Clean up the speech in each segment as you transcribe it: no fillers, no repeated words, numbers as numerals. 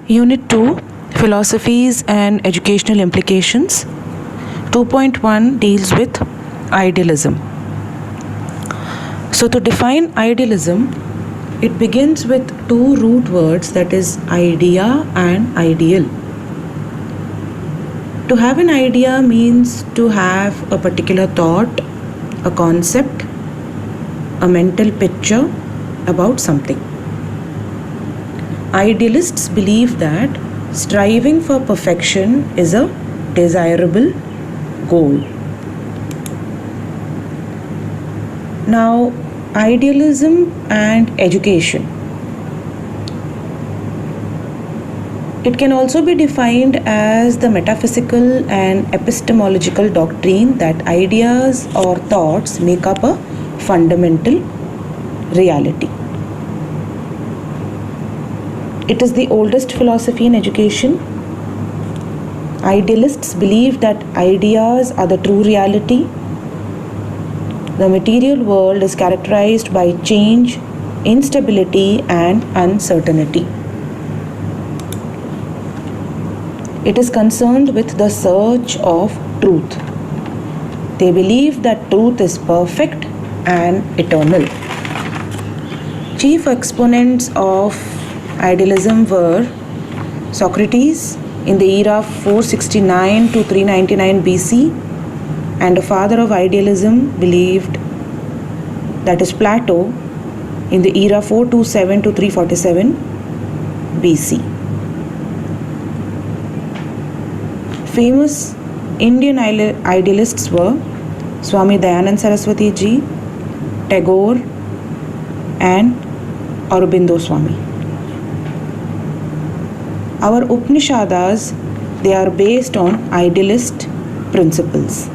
Unit 2, Philosophies and Educational Implications. 2.1 deals with idealism. So, to define idealism, it begins with two root words, that is, idea and ideal. To have an idea means to have a particular thought, a concept, a mental picture about something. Idealists believe that striving for perfection is a desirable goal. Now, idealism and education. It can also be defined as the metaphysical and epistemological doctrine that ideas or thoughts make up a fundamental reality. It is the oldest philosophy in education. Idealists believe that ideas are the true reality. The material world is characterized by change, instability, and uncertainty. It is concerned with the search of truth. They believe that truth is perfect and eternal. Chief exponents of idealism were Socrates in the era 469 to 399 BC, and a father of idealism believed, that is Plato, in the era 427 to 347 BC. Famous Indian idealists were Swami Dayanand Saraswati ji, Tagore, and Aurobindo Swami. Our Upanishads, they are based on idealist principles.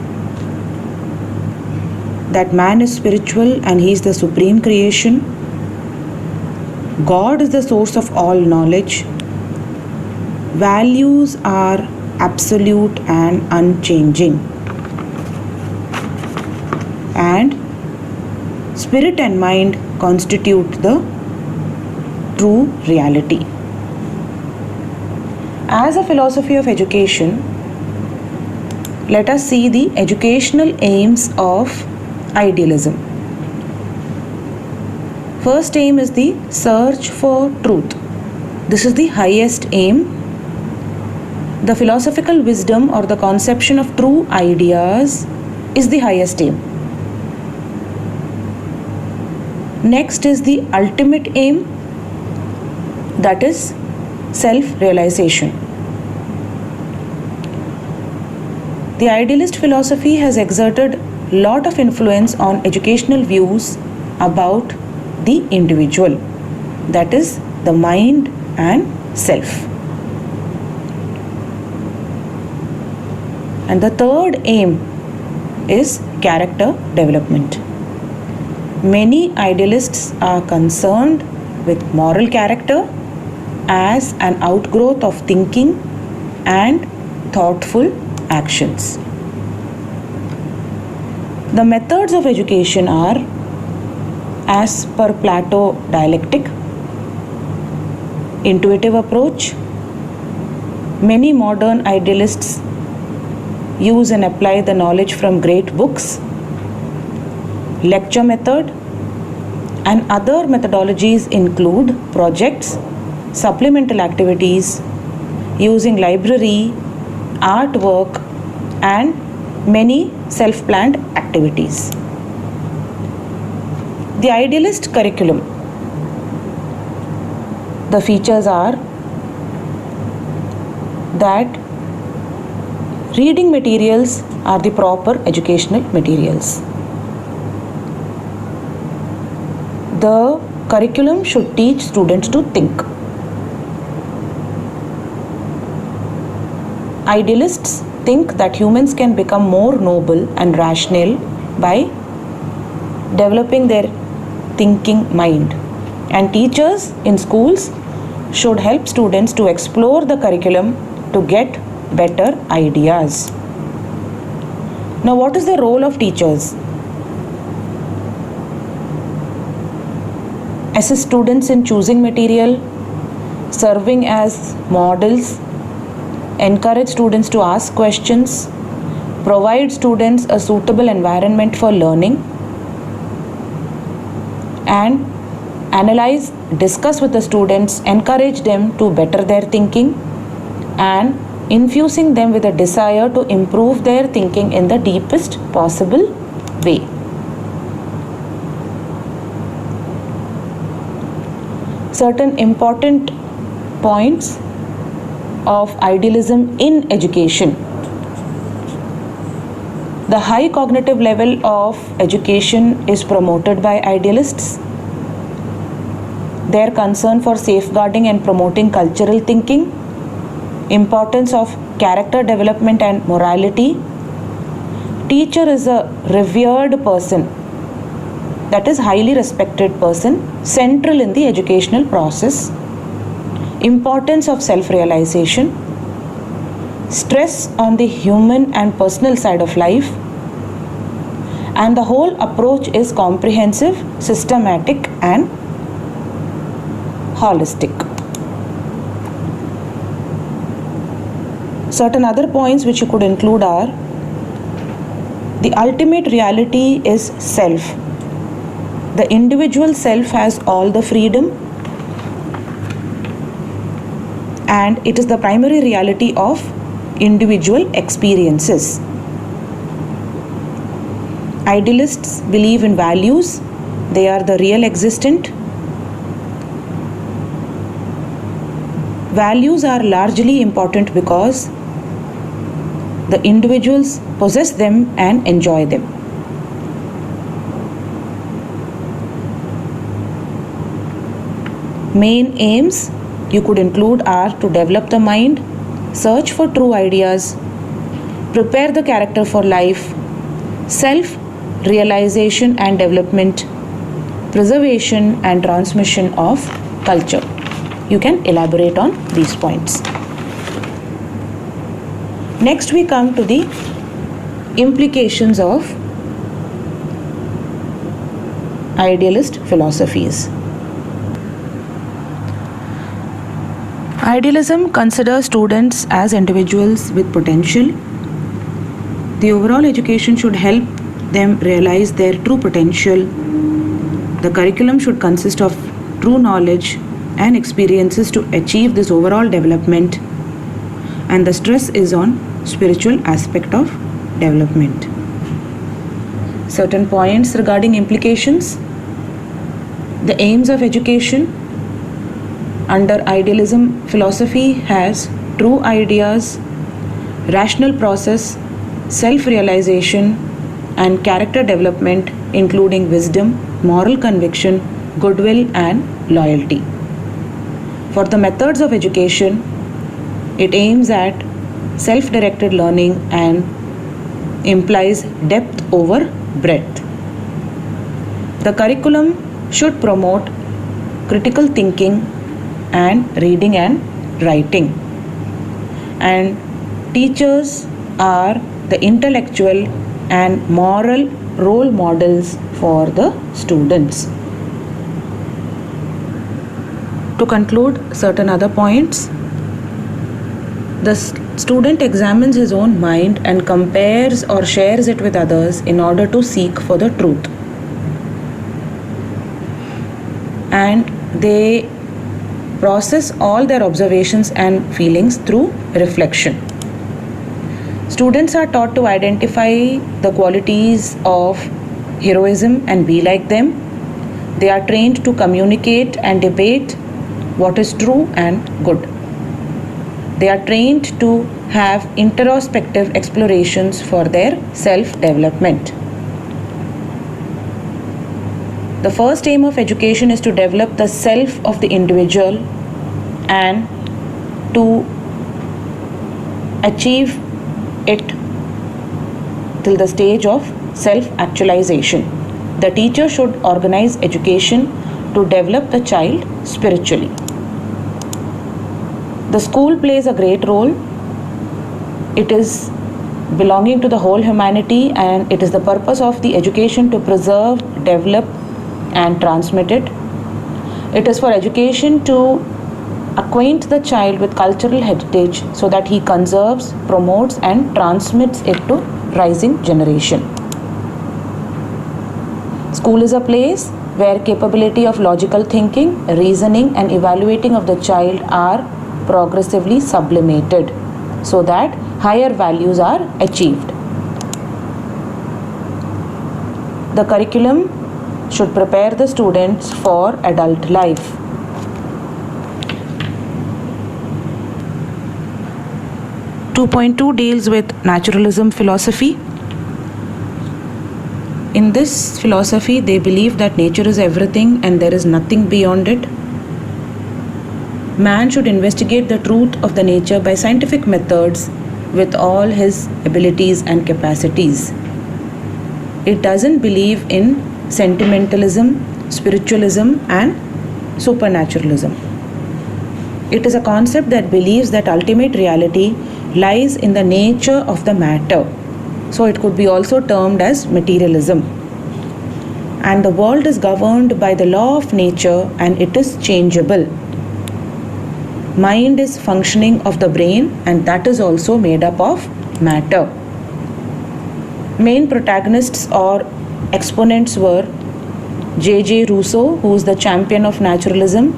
That man is spiritual and he is the supreme creation. God is the source of all knowledge. Values are absolute and unchanging. And spirit and mind constitute the true reality. As a philosophy of education, let us see the educational aims of idealism. First aim is the search for truth. This is the highest aim. The philosophical wisdom or the conception of true ideas is the highest aim. Next is the ultimate aim, that is self-realization. The idealist philosophy has exerted a lot of influence on educational views about the individual, that is the mind and self. And the third aim is character development. Many idealists are concerned with moral character as an outgrowth of thinking and thoughtful actions. The methods of education are, as per Plato, dialectic, intuitive approach. Many modern idealists use and apply the knowledge from great books, lecture method, and other methodologies include projects, supplemental activities, using library, artwork, and many self-planned activities. The idealist curriculum. The features are that reading materials are the proper educational materials. The curriculum should teach students to think. Idealists think that humans can become more noble and rational by developing their thinking mind, and teachers in schools should help students to explore the curriculum to get better ideas. Now, what is the role of teachers? assist students in choosing material, serving as models, encourage students to ask questions, provide students a suitable environment for learning, and analyze, discuss with the students, encourage them to better their thinking, and infusing them with a desire to improve their thinking in the deepest possible way. Certain important points of idealism in education. The high cognitive level of education is promoted by idealists. Their concern for safeguarding and promoting cultural thinking, importance of character development and morality. Teacher is a revered person, that is highly respected person, central in the educational process. Importance of self-realization, stress on the human and personal side of life, and the whole approach is comprehensive, systematic, and holistic. Certain other points which you could include are: the ultimate reality is self. The individual self has all the freedom, and it is the primary reality of individual experiences. Idealists believe in values, they are the real existent. Values are largely important because the individuals possess them and enjoy them. Main aims you could include are to develop the mind, search for true ideas, prepare the character for life, self-realization and development, preservation and transmission of culture. You can elaborate on these points. Next we come to the implications of idealist philosophies. Idealism considers students as individuals with potential. The overall education should help them realize their true potential. The curriculum should consist of true knowledge and experiences to achieve this overall development, and the stress is on spiritual aspect of development. Certain points regarding implications. The aims of education under idealism philosophy has true ideas, rational process, self-realization, and character development, including wisdom, moral conviction, goodwill, and loyalty. For the methods of education, it aims at self-directed learning and implies depth over breadth. The curriculum should promote critical thinking and reading and writing. And teachers are the intellectual and moral role models for the students. To conclude certain other points, the student examines his own mind and compares or shares it with others in order to seek for the truth. And they process all their observations and feelings through reflection. Students are taught to identify the qualities of heroism and be like them. They are trained to communicate and debate what is true and good. They are trained to have introspective explorations for their self-development. The first aim of education is to develop the self of the individual and to achieve it till the stage of self-actualization. The teacher should organize education to develop the child spiritually. The school plays a great role. It is belonging to the whole humanity, and it is the purpose of the education to preserve, develop, and transmit it. It is for education to acquaint the child with cultural heritage so that he conserves, promotes, and transmits it to rising generation. School is a place where capability of logical thinking, reasoning, and evaluating of the child are progressively sublimated so that higher values are achieved. The curriculum should prepare the students for adult life. Two point two deals with naturalism philosophy. In this philosophy, they believe that nature is everything and there is nothing beyond it. Man should investigate the truth of the nature by scientific methods with all his abilities and capacities. It doesn't believe in sentimentalism, spiritualism, and supernaturalism. It is a concept that believes that ultimate reality lies in the nature of the matter. So it could be also termed as materialism. And the world is governed by the law of nature and it is changeable. Mind is functioning of the brain and that is also made up of matter. Main protagonists or exponents were J.J. Rousseau, who is the champion of naturalism.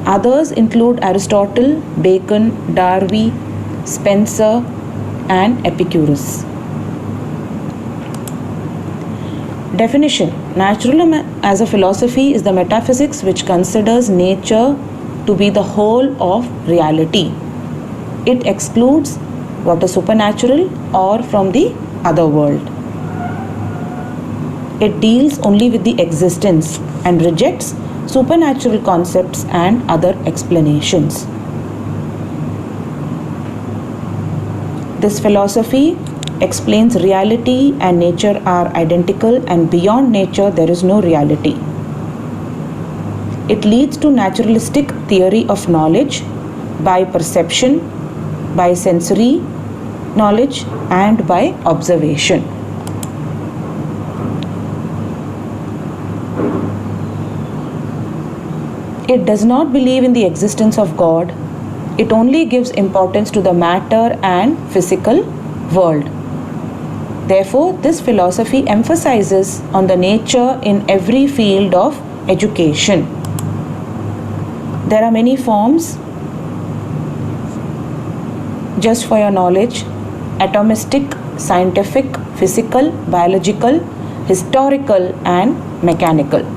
Others include Aristotle, Bacon, Darwin, Spencer, and Epicurus. Definition: naturalism as a philosophy is the metaphysics which considers nature to be the whole of reality. It excludes what is supernatural or from the other world. It deals only with the existence and rejects supernatural concepts and other explanations. This philosophy explains reality and nature are identical and beyond nature there is no reality. It leads to naturalistic theory of knowledge by perception, by sensory knowledge and by observation. It does not believe in the existence of God. It only gives importance to the matter and physical world. Therefore, this philosophy emphasizes on the nature in every field of education. There are many forms. Just for your knowledge: atomistic, scientific, physical, biological, historical, and mechanical.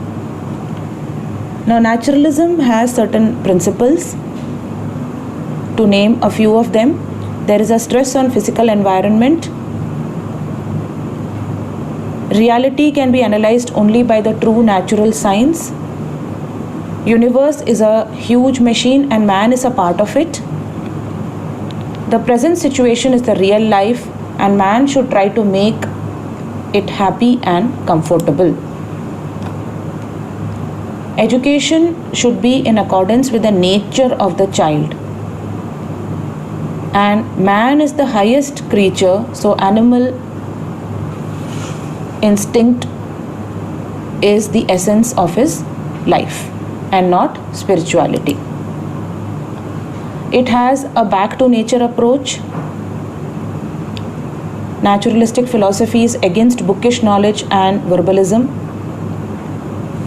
Now, naturalism has certain principles. To name a few of them, there is a stress on physical environment. Reality can be analyzed only by the true natural science. Universe is a huge machine and man is a part of it. The present situation is the real life and man should try to make it happy and comfortable. Education should be in accordance with the nature of the child. And man is the highest creature, so animal instinct is the essence of his life and not spirituality. It has a back to nature approach. Naturalistic philosophy is against bookish knowledge and verbalism.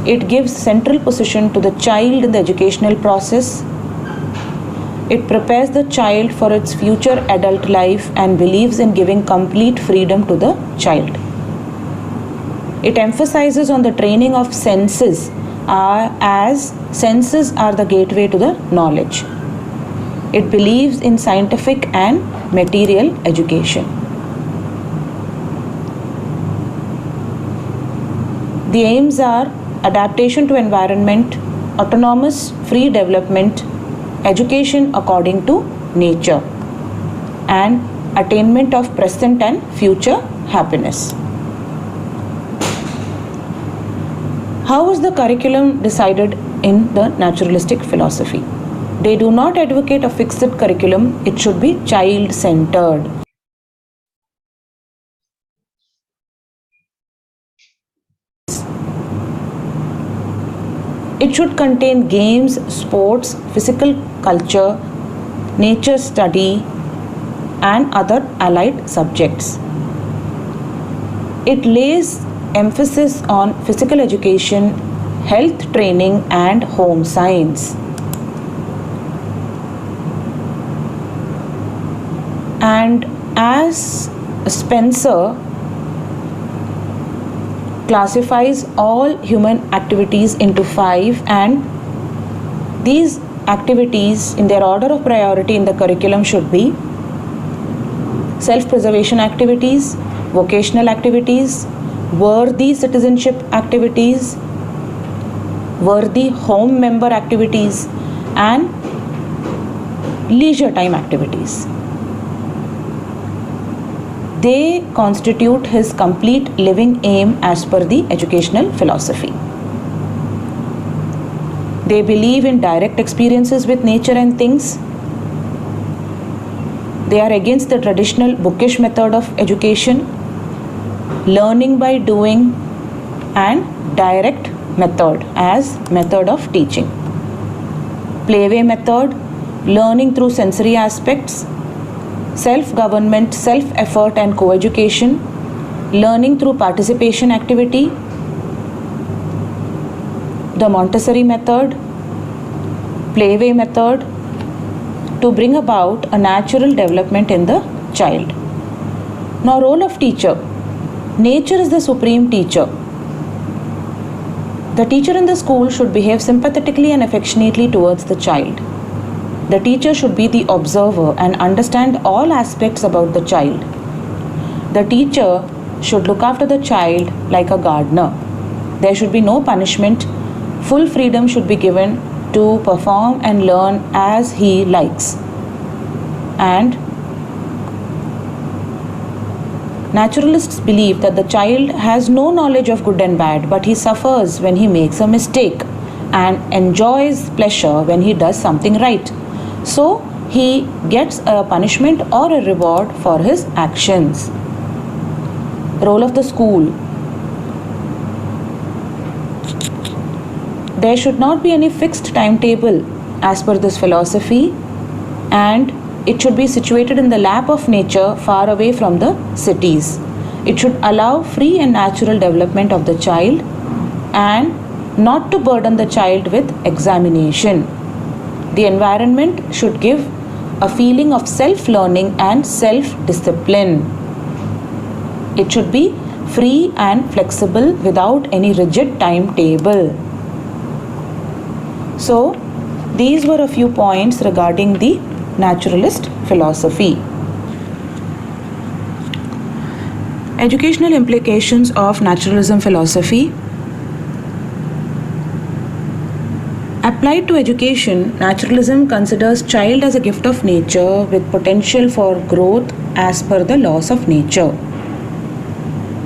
It gives central position to the child in the educational process. It prepares the child for its future adult life and believes in giving complete freedom to the child. It emphasizes on the training of senses as senses are the gateway to the knowledge. It believes in scientific and material education. The aims are adaptation to environment, autonomous free development, education according to nature, and attainment of present and future happiness. How is the curriculum decided in the naturalistic philosophy? They do not advocate a fixed curriculum, it should be child-centered. It should contain games, sports, physical culture, nature study, and other allied subjects. It lays emphasis on physical education, health training, and home science. And as Spencer classifies all human activities into five, and these activities in their order of priority in the curriculum should be self-preservation activities, vocational activities, worthy citizenship activities, worthy home member activities, and leisure time activities. They constitute his complete living aim as per the educational philosophy. They believe in direct experiences with nature and things. They are against the traditional bookish method of education, learning by doing, and direct method as method of teaching. Playway method, learning through sensory aspects, self-government, self-effort and co-education, learning through participation activity, the Montessori method, Playway method, to bring about a natural development in the child. Now, role of teacher. Nature is the supreme teacher. The teacher in the school should behave sympathetically and affectionately towards the child. The teacher should be the observer and understand all aspects about the child. The teacher should look after the child like a gardener. There should be no punishment. Full freedom should be given to perform and learn as he likes. And naturalists believe that the child has no knowledge of good and bad, but he suffers when he makes a mistake and enjoys pleasure when he does something right. So he gets a punishment or a reward for his actions. Role of the school. There should not be any fixed timetable as per this philosophy, and it should be situated in the lap of nature, far away from the cities. It should allow free and natural development of the child and not to burden the child with examination. The environment should give a feeling of self-learning and self-discipline. It should be free and flexible without any rigid timetable. So, these were a few points regarding the naturalist philosophy. Educational implications of naturalism philosophy. Applied to education, naturalism considers child as a gift of nature with potential for growth as per the laws of nature.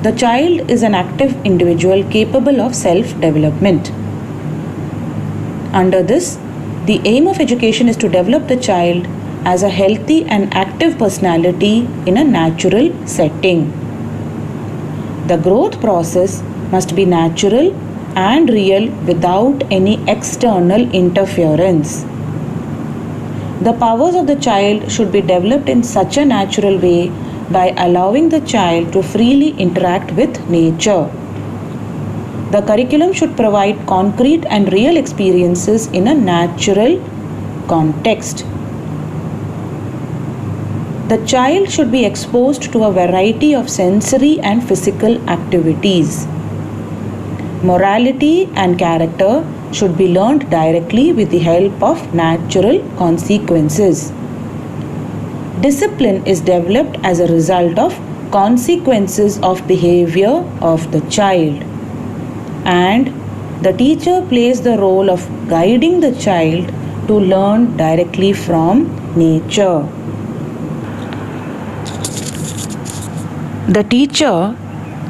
The child is an active individual capable of self-development. Under this, the aim of education is to develop the child as a healthy and active personality in a natural setting. The growth process must be natural and real without any external interference. The powers of the child should be developed in such a natural way by allowing the child to freely interact with nature. The curriculum should provide concrete and real experiences in a natural context. The child should be exposed to a variety of sensory and physical activities. Morality and character should be learned directly with the help of natural consequences. Discipline is developed as a result of consequences of behavior of the child. And the teacher plays the role of guiding the child to learn directly from nature. The teacher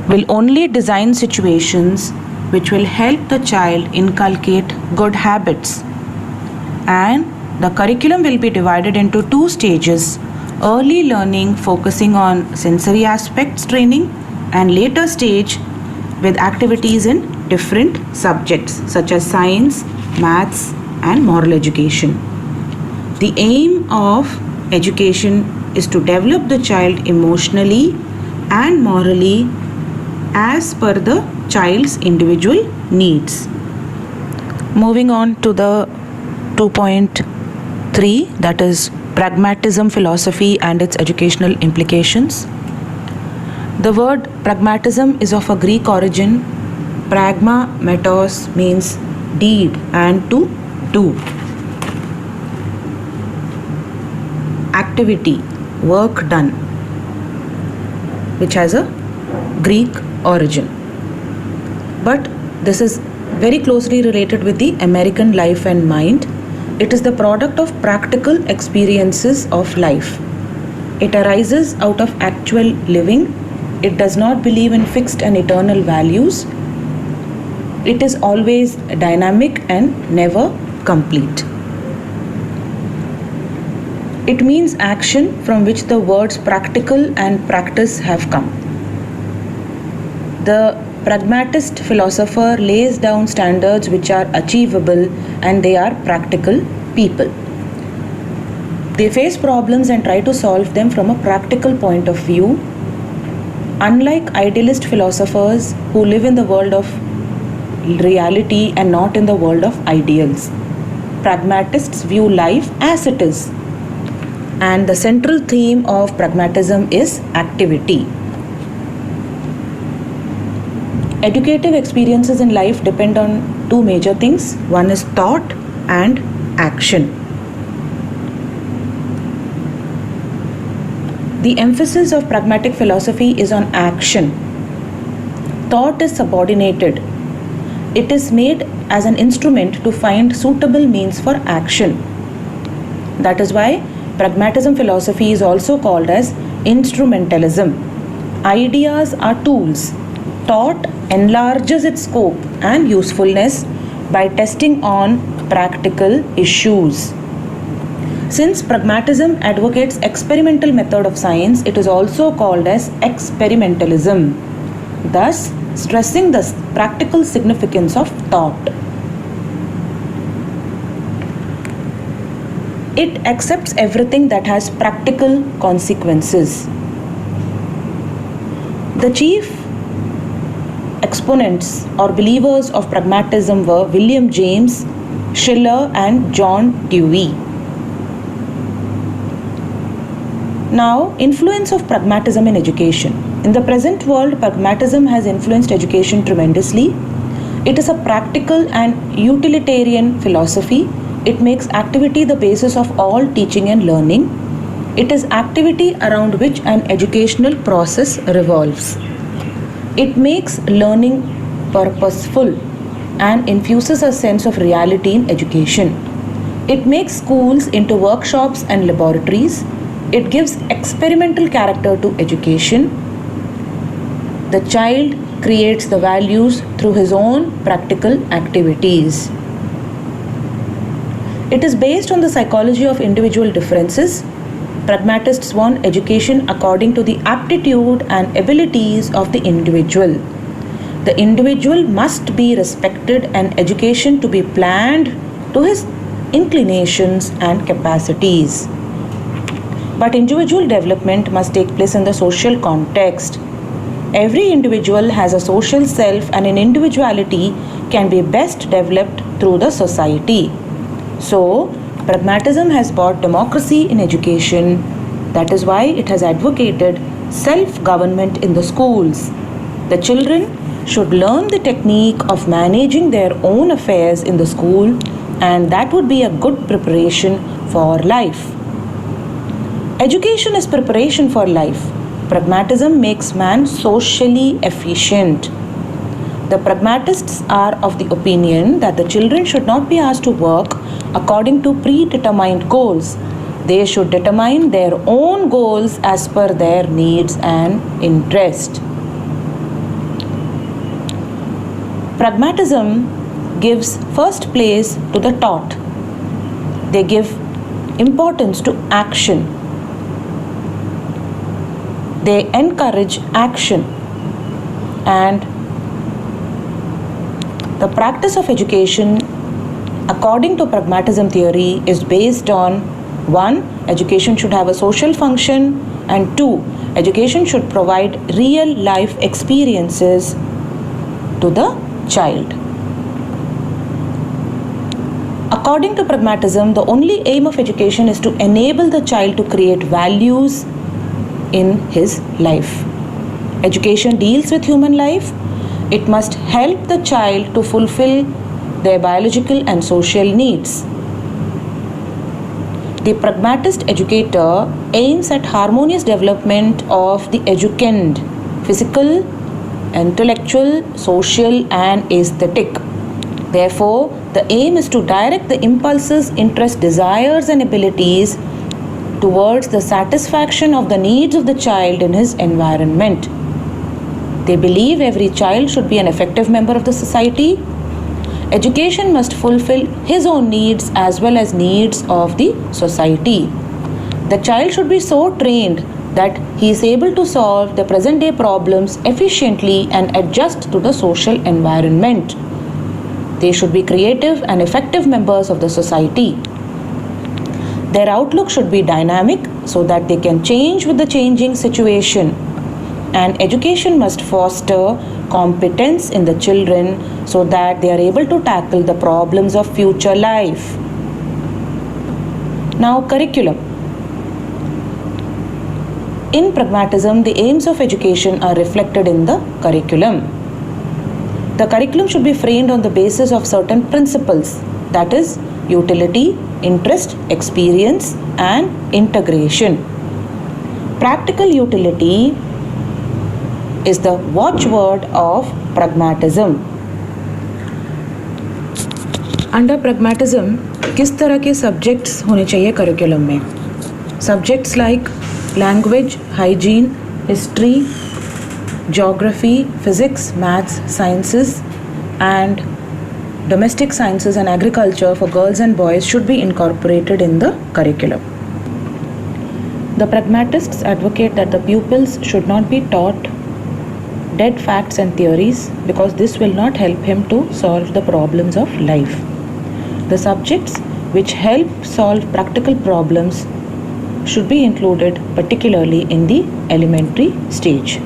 will only design situations which will help the child inculcate good habits. And the curriculum will be divided into two stages: early learning focusing on sensory aspects training, and later stage with activities in different subjects such as science, maths, and moral education. The aim of education is to develop the child emotionally and morally as per the child's individual needs. Moving on to the 2.3, that is pragmatism philosophy and its educational implications. The word pragmatism is of a Greek origin. Pragma metos means deed and to do. Activity, work done, which has a Greek origin. But this is very closely related with the American life and mind. It is the product of practical experiences of life. It arises out of actual living. It does not believe in fixed and eternal values. It is always dynamic and never complete. It means action, from which the words practical and practice have come. The pragmatist philosopher lays down standards which are achievable, and they are practical people. They face problems and try to solve them from a practical point of view. Unlike idealist philosophers who live in the world of reality and not in the world of ideals, pragmatists view life as it is. And the central theme of pragmatism is activity. Educative experiences in life depend on two major things. One is thought and action. The emphasis of pragmatic philosophy is on action. Thought is subordinated. It is made as an instrument to find suitable means for action. That is why pragmatism philosophy is also called as instrumentalism. Ideas are tools. Thought enlarges its scope and usefulness by testing on practical issues. Since pragmatism advocates experimental method of science, it is also called as experimentalism, thus stressing the practical significance of thought. It accepts everything that has practical consequences. The chief exponents or believers of pragmatism were William James, Schiller, and John Dewey. Now, influence of pragmatism in education. In the present world, pragmatism has influenced education tremendously. It is a practical and utilitarian philosophy. It makes activity the basis of all teaching and learning. It is activity around which an educational process revolves. It makes learning purposeful and infuses a sense of reality in education. It makes schools into workshops and laboratories. It gives experimental character to education. The child creates the values through his own practical activities. It is based on the psychology of individual differences. Pragmatists want education according to the aptitude and abilities of the individual. The individual must be respected and education to be planned to his inclinations and capacities. But individual development must take place in the social context. Every individual has a social self, and an individuality can be best developed through the society. So, pragmatism has brought democracy in education. That is why it has advocated self-government in the schools. The children should learn the technique of managing their own affairs in the school, and that would be a good preparation for life. Education is preparation for life. Pragmatism makes man socially efficient. The pragmatists are of the opinion that the children should not be asked to work according to predetermined goals. They should determine their own goals as per their needs and interest. Pragmatism gives first place to the thought. They give importance to action. They encourage action, and the practice of education according to pragmatism theory, is based on 1. Education should have a social function, and 2. Education should provide real life experiences to the child. According to pragmatism, the only aim of education is to enable the child to create values in his life. Education deals with human life. It must help the child to fulfill their biological and social needs. The pragmatist educator aims at harmonious development of the educand, physical, intellectual, social, and aesthetic. Therefore, the aim is to direct the impulses, interests, desires, and abilities towards the satisfaction of the needs of the child in his environment. They believe every child should be an effective member of the society. Education must fulfill his own needs as well as needs of the society. The child should be so trained that he is able to solve the present day problems efficiently and adjust to the social environment. They should be creative and effective members of the society. Their outlook should be dynamic so that they can change with the changing situation. And education must foster competence in the children so that they are able to tackle the problems of future life. Now, curriculum. In pragmatism, the aims of education are reflected in the curriculum. The curriculum should be framed on the basis of certain principles, that is, utility, interest, experience, and integration. Practical utility is the watchword of pragmatism. Under pragmatism किस तरह के subjects होने चाहिए curriculum में? Subjects like language, hygiene, history, geography, physics, maths, sciences, and domestic sciences and agriculture for girls and boys should be incorporated in the curriculum. The pragmatists advocate that the pupils should not be taught dead facts and theories because this will not help him to solve the problems of life. The subjects which help solve practical problems should be included, particularly in the elementary stage.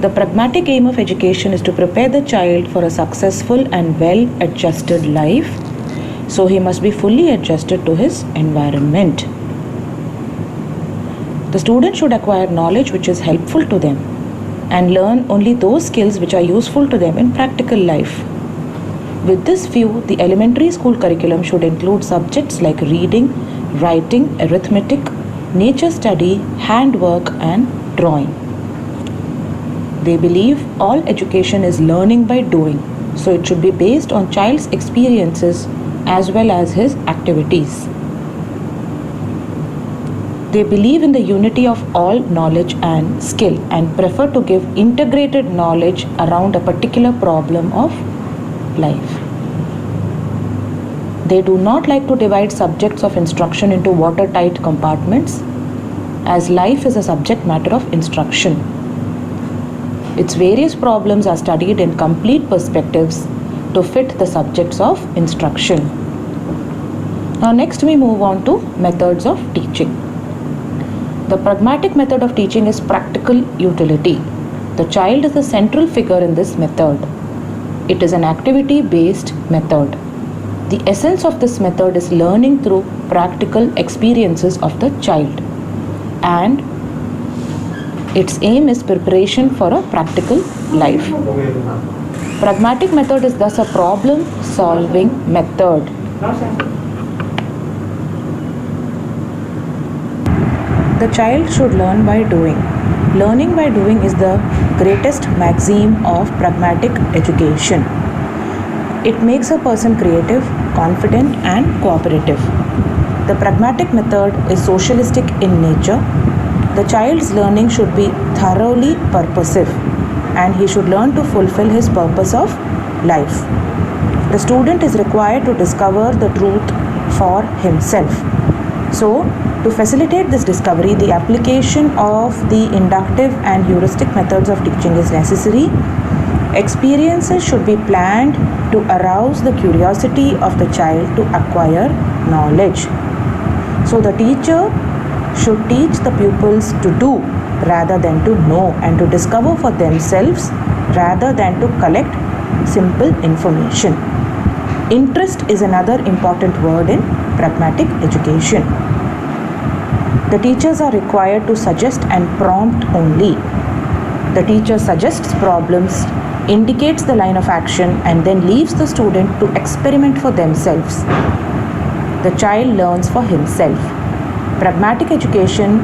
The pragmatic aim of education is to prepare the child for a successful and well-adjusted life, so he must be fully adjusted to his environment. The student should acquire knowledge which is helpful to them and learn only those skills which are useful to them in practical life. With this view, the elementary school curriculum should include subjects like reading, writing, arithmetic, nature study, handwork, and drawing. They believe all education is learning by doing, so it should be based on child's experiences as well as his activities. They believe in the unity of all knowledge and skill and prefer to give integrated knowledge around a particular problem of life. They do not like to divide subjects of instruction into watertight compartments, as life is a subject matter of instruction. Its various problems are studied in complete perspectives to fit the subjects of instruction. Now next we move on to methods of teaching. The pragmatic method of teaching is practical utility. The child is the central figure in this method. It is an activity-based method. The essence of this method is learning through practical experiences of the child, and its aim is preparation for a practical life. Pragmatic method is thus a problem-solving method. The child should learn by doing. Learning by doing is the greatest maxim of pragmatic education. It makes a person creative, confident, and cooperative. The pragmatic method is socialistic in nature. The child's learning should be thoroughly purposive, and he should learn to fulfill his purpose of life. The student is required to discover the truth for himself. So, to facilitate this discovery, the application of the inductive and heuristic methods of teaching is necessary. Experiences should be planned to arouse the curiosity of the child to acquire knowledge. So the teacher should teach the pupils to do rather than to know, and to discover for themselves rather than to collect simple information. Interest is another important word in pragmatic education. The teachers are required to suggest and prompt only. The teacher suggests problems, indicates the line of action, and then leaves the student to experiment for themselves. The child learns for himself. Pragmatic education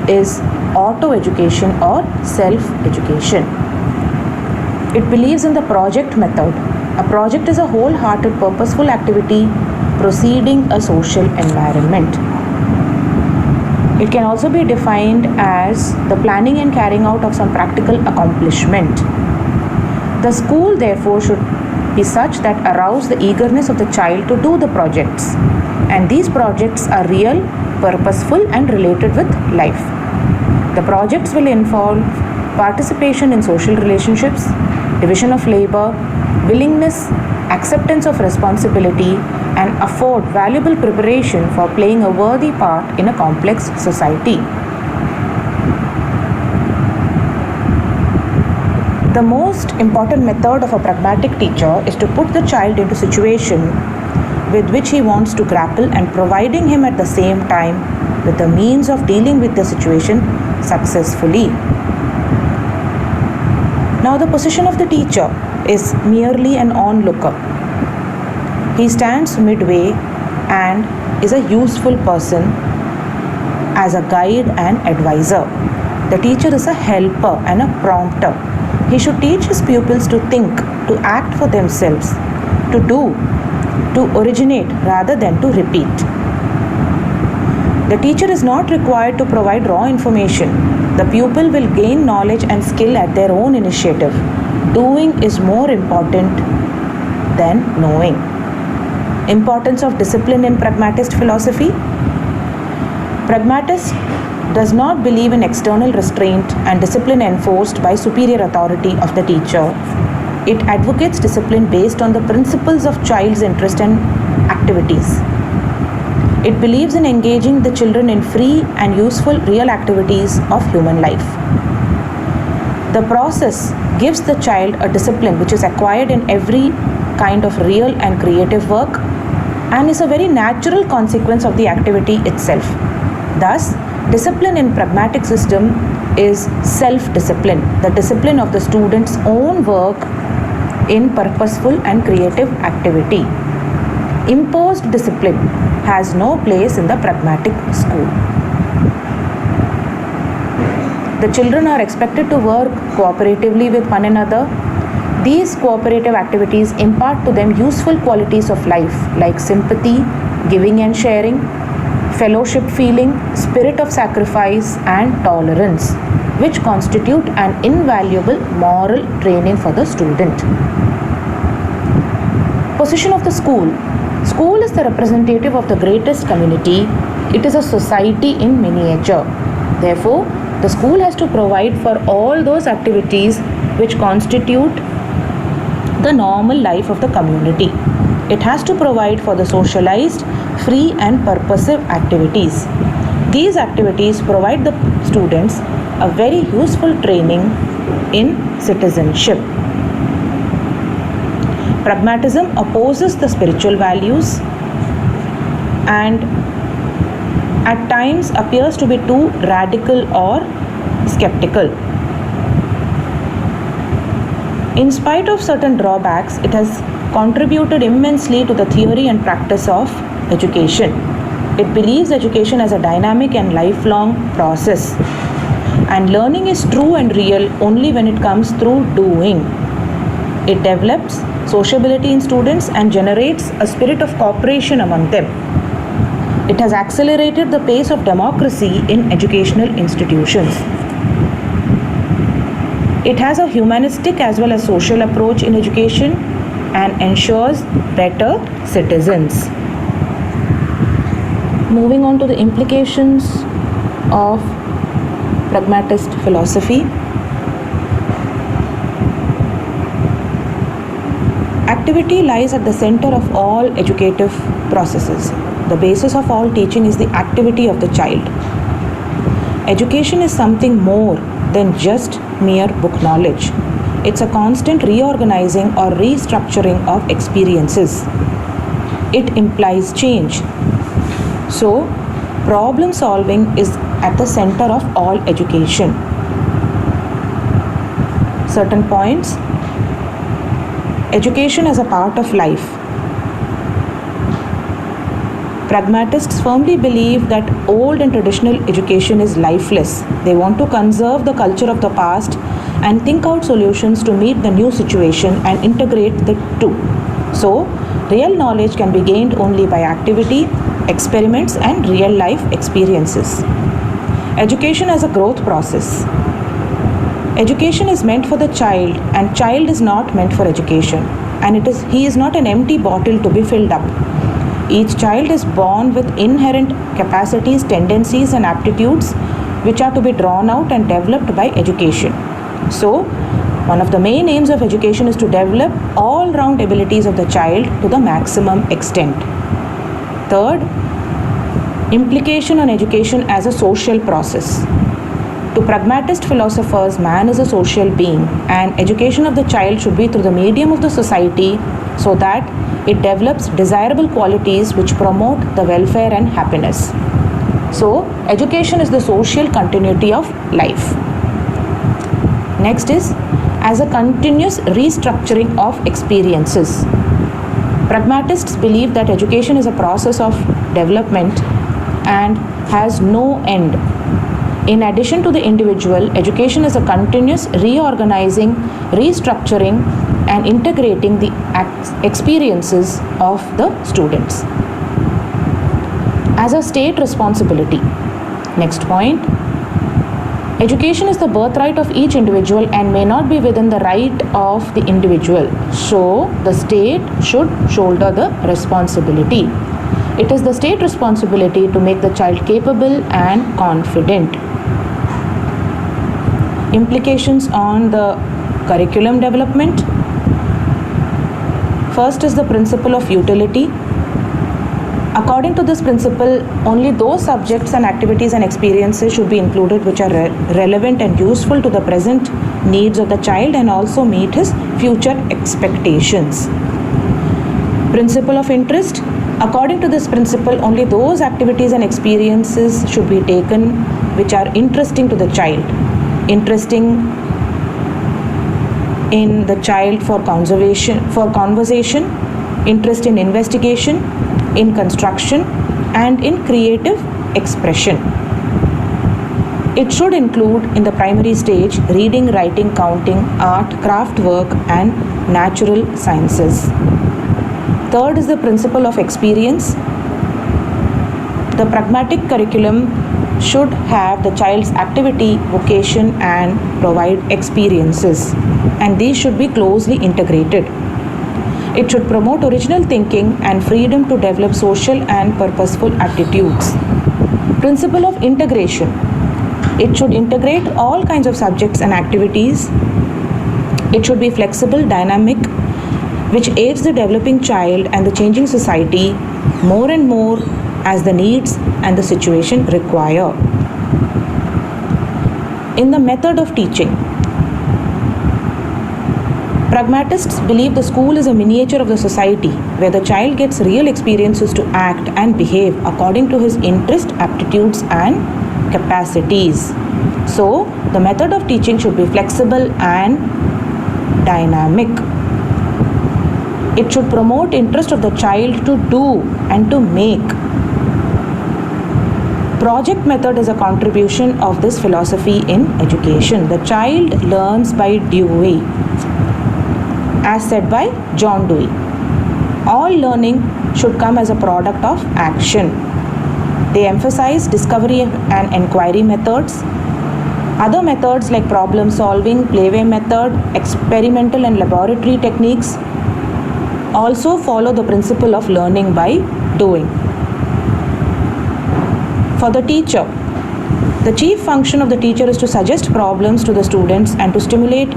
is auto-education or self-education. It believes in the project method. A project is a wholehearted, purposeful activity proceeding a social environment. It can also be defined as the planning and carrying out of some practical accomplishment. The school, therefore, should be such that arouse the eagerness of the child to do the projects. And these projects are real, purposeful, and related with life. The projects will involve participation in social relationships, division of labor, willingness, acceptance of responsibility, and afford valuable preparation for playing a worthy part in a complex society. The most important method of a pragmatic teacher is to put the child into a situation with which he wants to grapple, and providing him at the same time with the means of dealing with the situation successfully. Now, the position of the teacher is merely an onlooker. He stands midway and is a useful person as a guide and advisor. The teacher is a helper and a prompter. He should teach his pupils to think, to act for themselves, to do, to originate rather than to repeat. The teacher is not required to provide raw information. The pupil will gain knowledge and skill at their own initiative. Doing is more important than knowing. Importance of discipline in pragmatist philosophy. Pragmatist does not believe in external restraint and discipline enforced by superior authority of the teacher. It advocates discipline based on the principles of child's interest and activities. It believes in engaging the children in free and useful real activities of human life. The process gives the child a discipline which is acquired in every kind of real and creative work, and is a very natural consequence of the activity itself. Thus, discipline in pragmatic system is self-discipline, the discipline of the student's own work in purposeful and creative activity. Imposed discipline has no place in the pragmatic school. The children are expected to work cooperatively with one another. These cooperative activities impart to them useful qualities of life like sympathy, giving and sharing, fellowship feeling, spirit of sacrifice, and tolerance, which constitute an invaluable moral training for the student. Position of the school. School is the representative of the greatest community. It is a society in miniature. Therefore, the school has to provide for all those activities which constitute the normal life of the community. It has to provide for the socialized, free and purposive activities. These activities provide the students a very useful training in citizenship. Pragmatism opposes the spiritual values and at times appears to be too radical or skeptical. In spite of certain drawbacks, it has contributed immensely to the theory and practice of education. It believes education as a dynamic and lifelong process, and learning is true and real only when it comes through doing. It develops sociability in students and generates a spirit of cooperation among them. It has accelerated the pace of democracy in educational institutions. It has a humanistic as well as social approach in education and ensures better citizens. Moving on to the implications of pragmatist philosophy. Activity lies at the center of all educative processes. The basis of all teaching is the activity of the child. Education is something more than just mere book knowledge. It's a constant reorganizing or restructuring of experiences. It implies change. So, problem solving is at the center of all education. Certain points. Education as a part of life. Pragmatists firmly believe that old and traditional education is lifeless. They want to conserve the culture of the past and think out solutions to meet the new situation and integrate the two. So, real knowledge can be gained only by activity, experiments, and real life experiences. Education as a growth process. Education is meant for the child, and child is not meant for education, and he is not an empty bottle to be filled up. Each child is born with inherent capacities, tendencies, and aptitudes which are to be drawn out and developed by education. So, one of the main aims of education is to develop all-round abilities of the child to the maximum extent. Third, implication on education as a social process. To pragmatist philosophers, man is a social being, and education of the child should be through the medium of the society so that it develops desirable qualities which promote the welfare and happiness. So, education is the social continuity of life. Next is as a continuous restructuring of experiences. Pragmatists believe that education is a process of development and has no end. In addition to the individual, education is a continuous reorganizing, restructuring, and integrating the experiences of the students. As a state responsibility. Next point. Education is the birthright of each individual and may not be within the right of the individual. So, the state should shoulder the responsibility. It is the state responsibility to make the child capable and confident. Implications on the curriculum development. First is the principle of utility. According to this principle, only those subjects and activities and experiences should be included which are relevant and useful to the present needs of the child and also meet his future expectations. Principle of interest. According to this principle, only those activities and experiences should be taken which are interesting to the child. Interesting in the child for conversation, interest in investigation, in construction, and in creative expression. It should include in the primary stage reading, writing, counting, art, craft work, and natural sciences. Third is the principle of experience. The pragmatic curriculum should have the child's activity, vocation, and provide experiences, and these should be closely integrated. It should promote original thinking and freedom to develop social and purposeful attitudes. Principle of integration. It should integrate all kinds of subjects and activities. It should be flexible, dynamic, which aids the developing child and the changing society more and more as the needs and the situation require. In the method of teaching, pragmatists believe the school is a miniature of the society where the child gets real experiences to act and behave according to his interest, aptitudes, and capacities. So, the method of teaching should be flexible and dynamic. It should promote interest of the child to do and to make. Project method is a contribution of this philosophy in education. The child learns by doing, as said by John Dewey. All learning should come as a product of action. They emphasize discovery and inquiry methods. Other methods like problem solving, playway method, experimental and laboratory techniques also follow the principle of learning by doing. For the teacher, The chief function of the teacher is to suggest problems to the students and to stimulate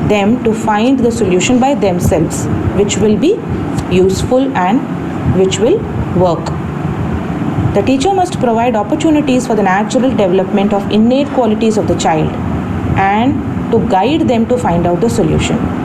them to find the solution by themselves, which will be useful and which will work. The teacher must provide opportunities for the natural development of innate qualities of the child and to guide them to find out the solution.